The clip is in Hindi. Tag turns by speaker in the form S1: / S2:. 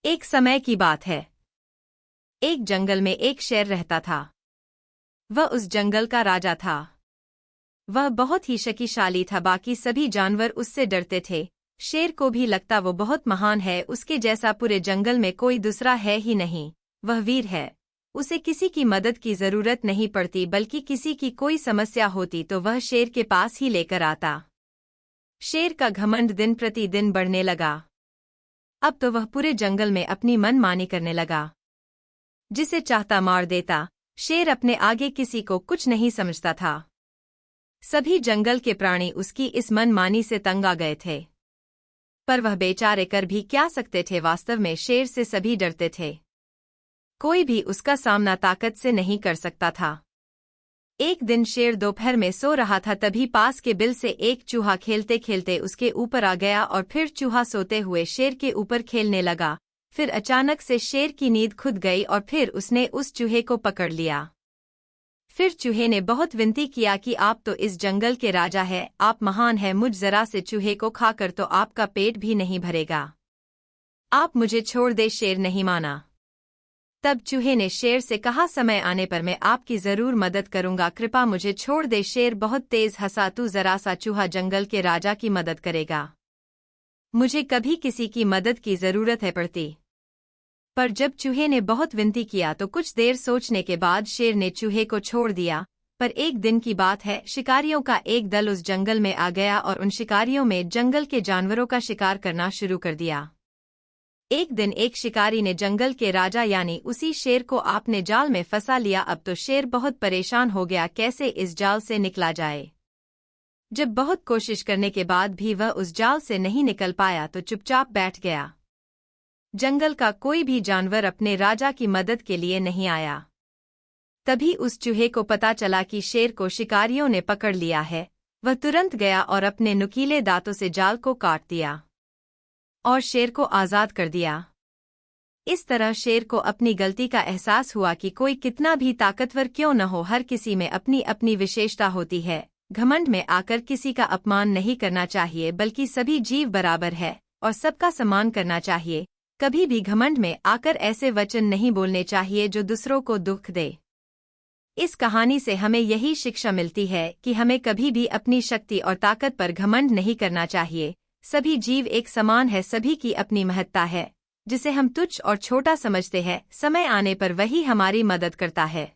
S1: एक समय की बात है। एक जंगल में एक शेर रहता था। वह उस जंगल का राजा था। वह बहुत ही शक्तिशाली था, बाकी सभी जानवर उससे डरते थे। शेर को भी लगता वो बहुत महान है, उसके जैसा पूरे जंगल में कोई दूसरा है ही नहीं। वह वीर है, उसे किसी की मदद की जरूरत नहीं पड़ती, बल्कि किसी की कोई समस्या होती तो वह शेर के पास ही लेकर आता। शेर का घमंड दिन प्रतिदिन बढ़ने लगा। अब तो वह पूरे जंगल में अपनी मनमानी करने लगा। जिसे चाहता मार देता। शेर अपने आगे किसी को कुछ नहीं समझता था। सभी जंगल के प्राणी उसकी इस मनमानी से तंग आ गए थे। पर वह बेचारे कर भी क्या सकते थे, वास्तव में शेर से सभी डरते थे। कोई भी उसका सामना ताकत से नहीं कर सकता था। एक दिन शेर दोपहर में सो रहा था, तभी पास के बिल से एक चूहा खेलते खेलते उसके ऊपर आ गया और फिर चूहा सोते हुए शेर के ऊपर खेलने लगा। फिर अचानक से शेर की नींद खुद गई और फिर उसने उस चूहे को पकड़ लिया। फिर चूहे ने बहुत विनती किया कि आप तो इस जंगल के राजा हैं, आप महान हैं, मुझ जरा से चूहे को खाकर तो आपका पेट भी नहीं भरेगा। आप मुझे छोड़ दे। शेर नहीं माना। तब चूहे ने शेर से कहा, समय आने पर मैं आपकी जरूर मदद करूंगा, कृपा मुझे छोड़ दे। शेर बहुत तेज हंसा, तू जरा सा चूहा जंगल के राजा की मदद करेगा? मुझे कभी किसी की मदद की जरूरत है पड़ती। पर जब चूहे ने बहुत विनती किया तो कुछ देर सोचने के बाद शेर ने चूहे को छोड़ दिया। पर एक दिन की बात है, शिकारियों का एक दल उस जंगल में आ गया और उन शिकारियों में जंगल के जानवरों का शिकार करना शुरू कर दिया। एक दिन एक शिकारी ने जंगल के राजा यानी उसी शेर को अपने जाल में फंसा लिया। अब तो शेर बहुत परेशान हो गया, कैसे इस जाल से निकला जाए। जब बहुत कोशिश करने के बाद भी वह उस जाल से नहीं निकल पाया तो चुपचाप बैठ गया। जंगल का कोई भी जानवर अपने राजा की मदद के लिए नहीं आया। तभी उस चूहे को पता चला कि शेर को शिकारियों ने पकड़ लिया है। वह तुरंत गया और अपने नुकीले दांतों से जाल को काट दिया और शेर को आजाद कर दिया। इस तरह शेर को अपनी गलती का एहसास हुआ कि कोई कितना भी ताकतवर क्यों न हो, हर किसी में अपनी अपनी विशेषता होती है। घमंड में आकर किसी का अपमान नहीं करना चाहिए, बल्कि सभी जीव बराबर है और सबका सम्मान करना चाहिए। कभी भी घमंड में आकर ऐसे वचन नहीं बोलने चाहिए जो दूसरों को दुख दे। इस कहानी से हमें यही शिक्षा मिलती है कि हमें कभी भी अपनी शक्ति और ताकत पर घमंड नहीं करना चाहिए। सभी जीव एक समान है, सभी की अपनी महत्ता है। जिसे हम तुच्छ और छोटा समझते हैं, समय आने पर वही हमारी मदद करता है।